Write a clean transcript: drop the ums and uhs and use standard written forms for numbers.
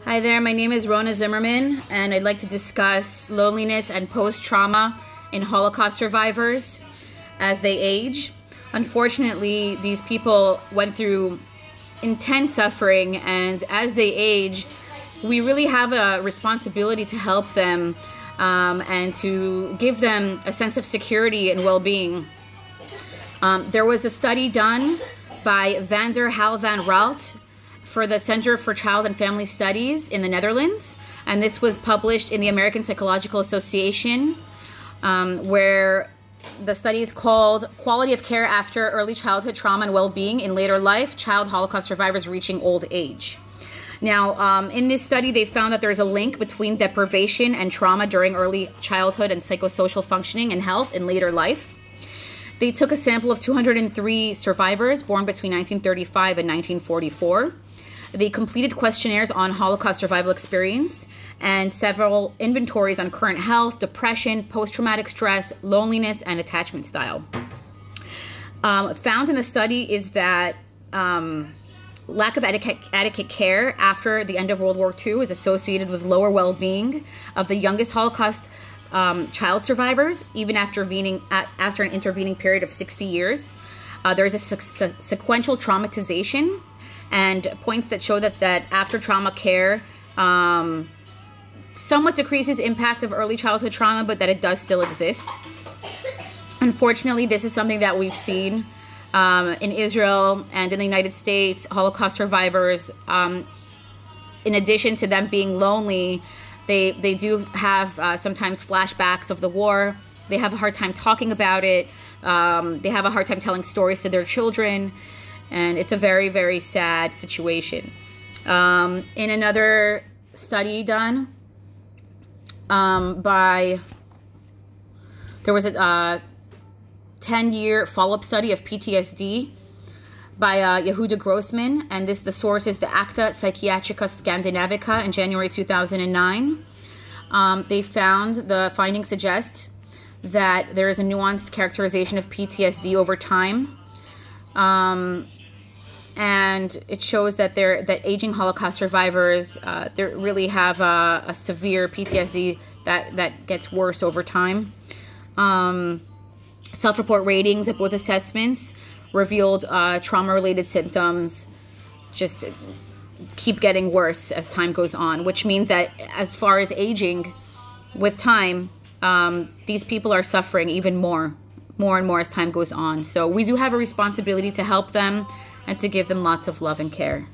Hi there, my name is Rona Zimmerman, and I'd like to discuss loneliness and post-trauma in Holocaust survivors as they age. Unfortunately, these people went through intense suffering, and as they age, we really have a responsibility to help them and to give them a sense of security and well-being. There was a study done by van der Hal van Ralt for the Center for Child and Family Studies in the Netherlands, and this was published in the American Psychological Association, where the study is called Quality of Care After Early Childhood Trauma and Well-Being in Later Life, Child Holocaust Survivors Reaching Old Age. Now, in this study, they found that there is a link between deprivation and trauma during early childhood and psychosocial functioning and health in later life. They took a sample of 203 survivors born between 1935 and 1944. They completed questionnaires on Holocaust survival experience and several inventories on current health, depression, post-traumatic stress, loneliness, and attachment style. Found in the study is that lack of adequate care after the end of World War II is associated with lower well-being of the youngest Holocaust child survivors, even after an intervening period of 60 years. There is a sequential traumatization and points that show that after trauma care somewhat decreases impact of early childhood trauma, but that it does still exist. Unfortunately, this is something that we've seen in Israel and in the United States. Holocaust survivors, in addition to them being lonely, they do have sometimes flashbacks of the war. They have a hard time talking about it. They have a hard time telling stories to their children. And it's a very, very sad situation. In another study done there was a 10-year follow-up study of PTSD by Yehuda Grossman, and the source is the Acta Psychiatrica Scandinavica in January 2009. They found the findings suggest that there is a nuanced characterization of PTSD over time. And it shows that aging Holocaust survivors they really have a severe PTSD that gets worse over time. Self-report ratings at both assessments revealed trauma-related symptoms just keep getting worse as time goes on, which means that as far as aging with time, these people are suffering even more and more as time goes on. So we do have a responsibility to help them and to give them lots of love and care.